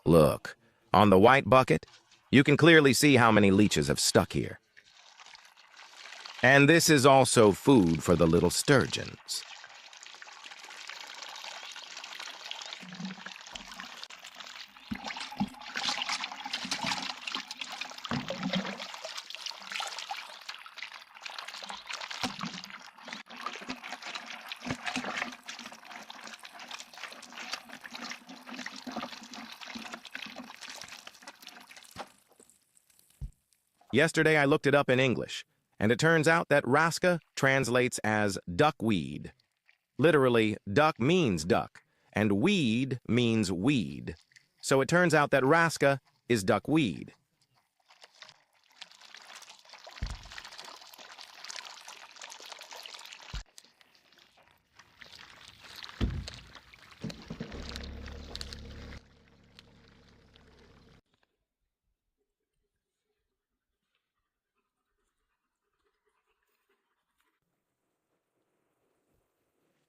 [SPEAKER 1] Look, on the white bucket, you can clearly see how many leeches have stuck here. And this is also food for the little sturgeons. Yesterday I looked it up in English, and it turns out that raska translates as duckweed. Literally, duck means duck, and weed means weed. So it turns out that raska is duckweed.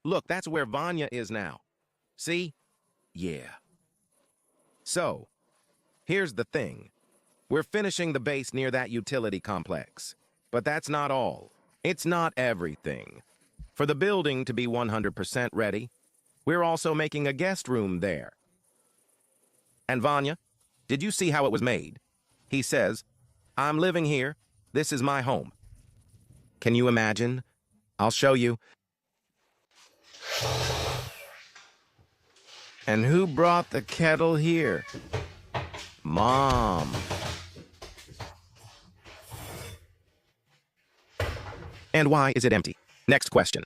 [SPEAKER 1] Look, that's where Vanya is now. See? Yeah. So, here's the thing. We're finishing the base near that utility complex. But that's not all. It's not everything. For the building to be 100% ready, we're also making a guest room there. And Vanya, did you see how it was made? He says, "I'm living here. This is my home." Can you imagine? I'll show you. And who brought the kettle here? Mom. And why is it empty? Next question.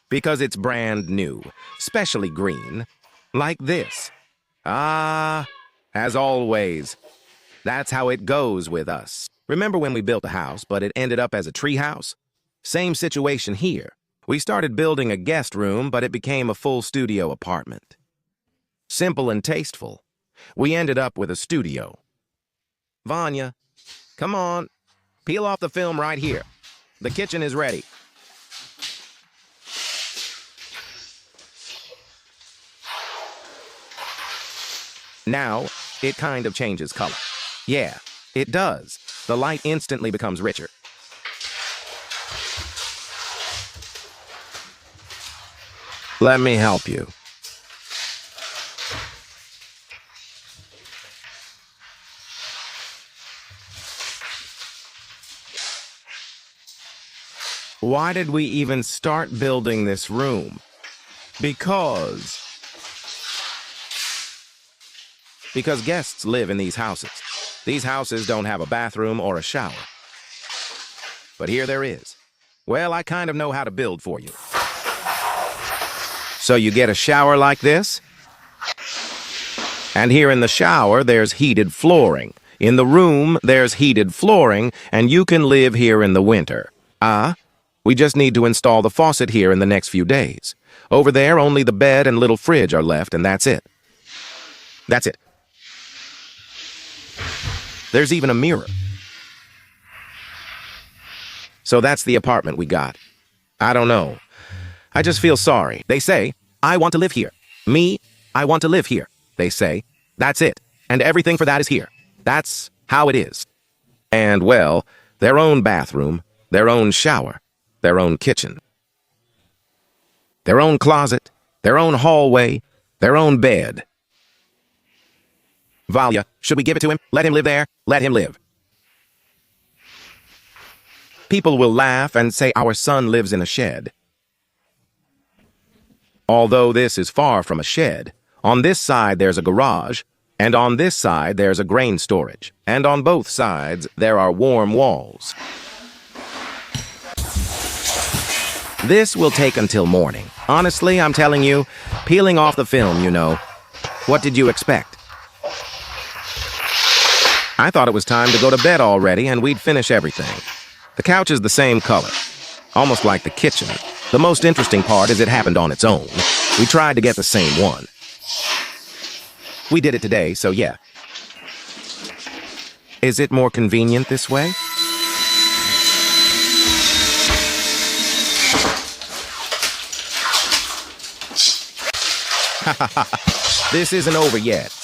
[SPEAKER 1] Because it's brand new, specially green, like this. Ah, as always. That's how it goes with us. Remember when we built a house, but it ended up as a tree house? Same situation here. We started building a guest room, but it became a full studio apartment. Simple and tasteful. We ended up with a studio. Vanya, come on. Peel off the film right here. The kitchen is ready. Now, it kind of changes color. Yeah, it does. The light instantly becomes richer. Let me help you. Why did we even start building this room? Because guests live in these houses. These houses don't have a bathroom or a shower. But here there is. Well, I kind of know how to build for you. So you get a shower like this? And here in the shower, there's heated flooring. In the room, there's heated flooring, and you can live here in the winter. We just need to install the faucet here in the next few days. Over there, only the bed and little fridge are left, and that's it. That's it. There's even a mirror. So that's the apartment we got. I don't know. I just feel sorry. They say, I want to live here. Me, I want to live here. They say, that's it. And everything for that is here. That's how it is. And, well, their own bathroom, their own shower, their own kitchen, their own closet, their own hallway, their own bed. Valya, should we give it to him? Let him live there? Let him live. People will laugh and say our son lives in a shed. Although this is far from a shed, on this side there's a garage, and on this side there's a grain storage, and on both sides there are warm walls. This will take until morning. Honestly, I'm telling you, peeling off the film, you know. What did you expect? I thought it was time to go to bed already and we'd finish everything. The couch is the same color, almost like the kitchen. The most interesting part is it happened on its own. We tried to get the same one. We did it today, so yeah. Is it more convenient this way? This isn't over yet.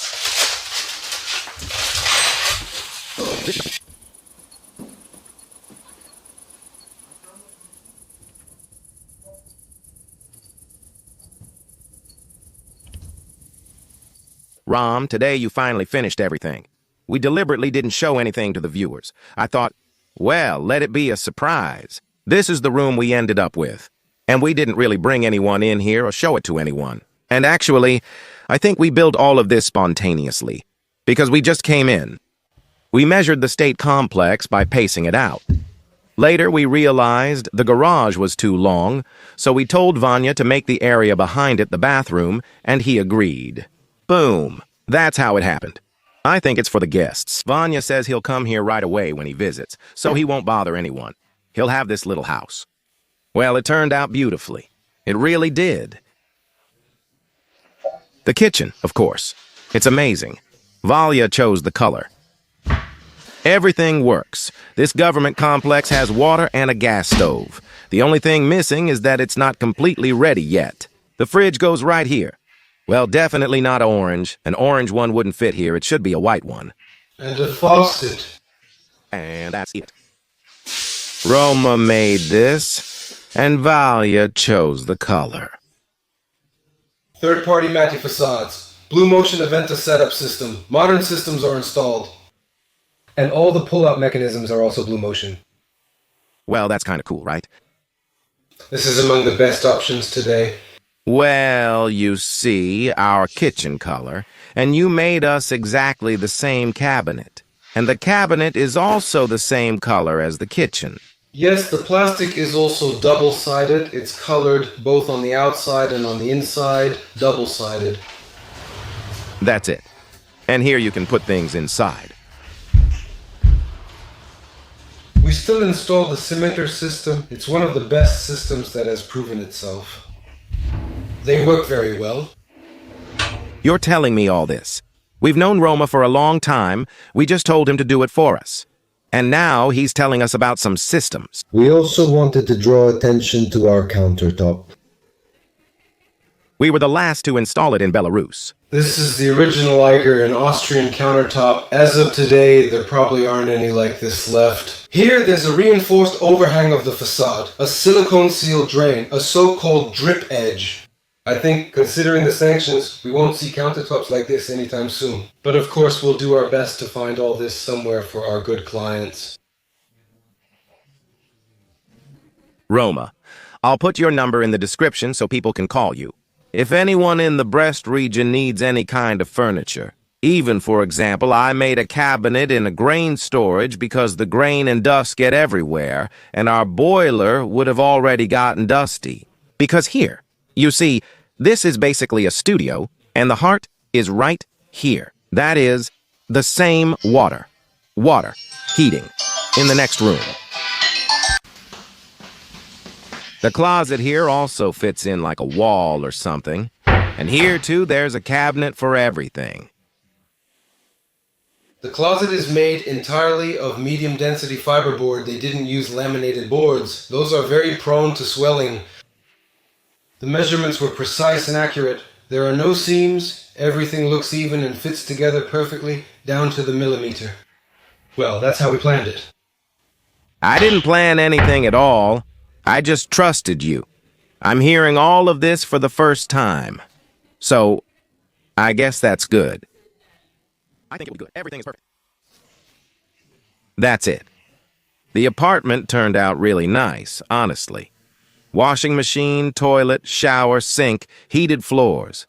[SPEAKER 1] Rom, today you finally finished everything. We deliberately didn't show anything to the viewers. I thought, well, let it be a surprise. This is the room we ended up with. And we didn't really bring anyone in here or show it to anyone. And actually, I think we built all of this spontaneously. Because we just came in. We measured the state complex by pacing it out. Later, we realized the garage was too long, so we told Vanya to make the area behind it the bathroom, and he agreed. Boom. That's how it happened. I think it's for the guests. Vanya says he'll come here right away when he visits, so he won't bother anyone. He'll have this little house. Well, it turned out beautifully. It really did. The kitchen, of course. It's amazing. Valia chose the color. Everything works. This government complex has water and a gas stove. The only thing missing is that it's not completely ready yet. The fridge goes right here. Well, definitely not orange. An orange one wouldn't fit here. It should be a white one.
[SPEAKER 10] And a faucet.
[SPEAKER 1] And that's it. Roma made this, and Valia chose the color.
[SPEAKER 10] Third-party matting facades. Blue motion Aventa setup system. Modern systems are installed. And all the pull-out mechanisms are also blue motion.
[SPEAKER 1] Well, that's kind of cool, right?
[SPEAKER 10] This is among the best options today.
[SPEAKER 1] Well, you see, our kitchen color, and you made us exactly the same cabinet. And the cabinet is also the same color as the kitchen.
[SPEAKER 10] Yes, the plastic is also double-sided. It's colored both on the outside and on the inside, double-sided.
[SPEAKER 1] That's it. And here you can put things inside.
[SPEAKER 10] We still install the cementer system. It's one of the best systems that has proven itself. They work very well.
[SPEAKER 1] You're telling me all this. We've known Roma for a long time. We just told him to do it for us. And now he's telling us about some systems.
[SPEAKER 10] We also wanted to draw attention to our countertop.
[SPEAKER 1] We were the last to install it in Belarus.
[SPEAKER 10] This is the original Eiger, an Austrian countertop. As of today, there probably aren't any like this left. Here, there's a reinforced overhang of the facade, a silicone seal drain, a so-called drip edge. I think, considering the sanctions, we won't see countertops like this anytime soon. But of course, we'll do our best to find all this somewhere for our good clients.
[SPEAKER 1] Roma, I'll put your number in the description so people can call you. If anyone in the Brest region needs any kind of furniture, even, for example, I made a cabinet in a grain storage because the grain and dust get everywhere, and our boiler would have already gotten dusty. Because here, you see, this is basically a studio, and the heart is right here. That is, the same water. Water, heating, in the next room. The closet here also fits in like a wall or something. And here, too, there's a cabinet for everything.
[SPEAKER 10] The closet is made entirely of medium-density fiberboard. They didn't use laminated boards. Those are very prone to swelling. The measurements were precise and accurate. There are no seams. Everything looks even and fits together perfectly, down to the millimeter. Well, that's how we planned it.
[SPEAKER 1] I didn't plan anything at all. I just trusted you. I'm hearing all of this for the first time. So, I guess that's good. I think it'll be good. Everything is perfect. That's it. The apartment turned out really nice, honestly. Washing machine, toilet, shower, sink, heated floors.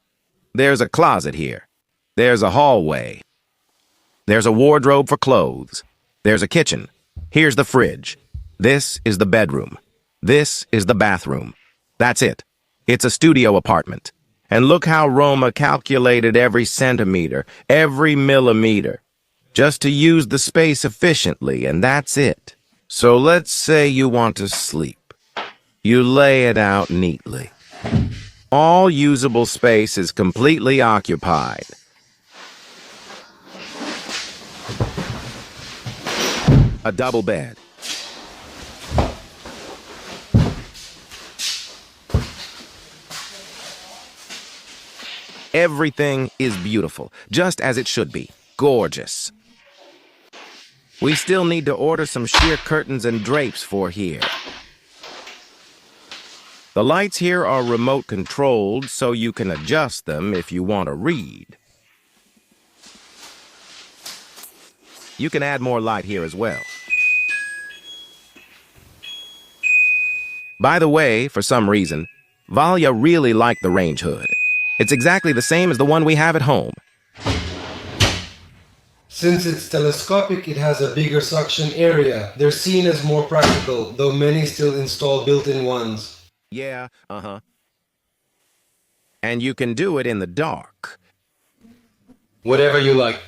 [SPEAKER 1] There's a closet here. There's a hallway. There's a wardrobe for clothes. There's a kitchen. Here's the fridge. This is the bedroom. This is the bathroom. That's it. It's a studio apartment. And look how Roma calculated every centimeter, every millimeter, just to use the space efficiently, and that's it. So let's say you want to sleep. You lay it out neatly. All usable space is completely occupied. A double bed. Everything is beautiful, just as it should be. Gorgeous. We still need to order some sheer curtains and drapes for here. The lights here are remote controlled, so you can adjust them if you want to read. You can add more light here as well. By the way, for some reason, Valya really liked the range hood. It's exactly the same as the one we have at home.
[SPEAKER 10] Since it's telescopic, it has a bigger suction area. They're seen as more practical, though many still install built-in ones.
[SPEAKER 1] Yeah, And you can do it in the dark.
[SPEAKER 10] Whatever you like.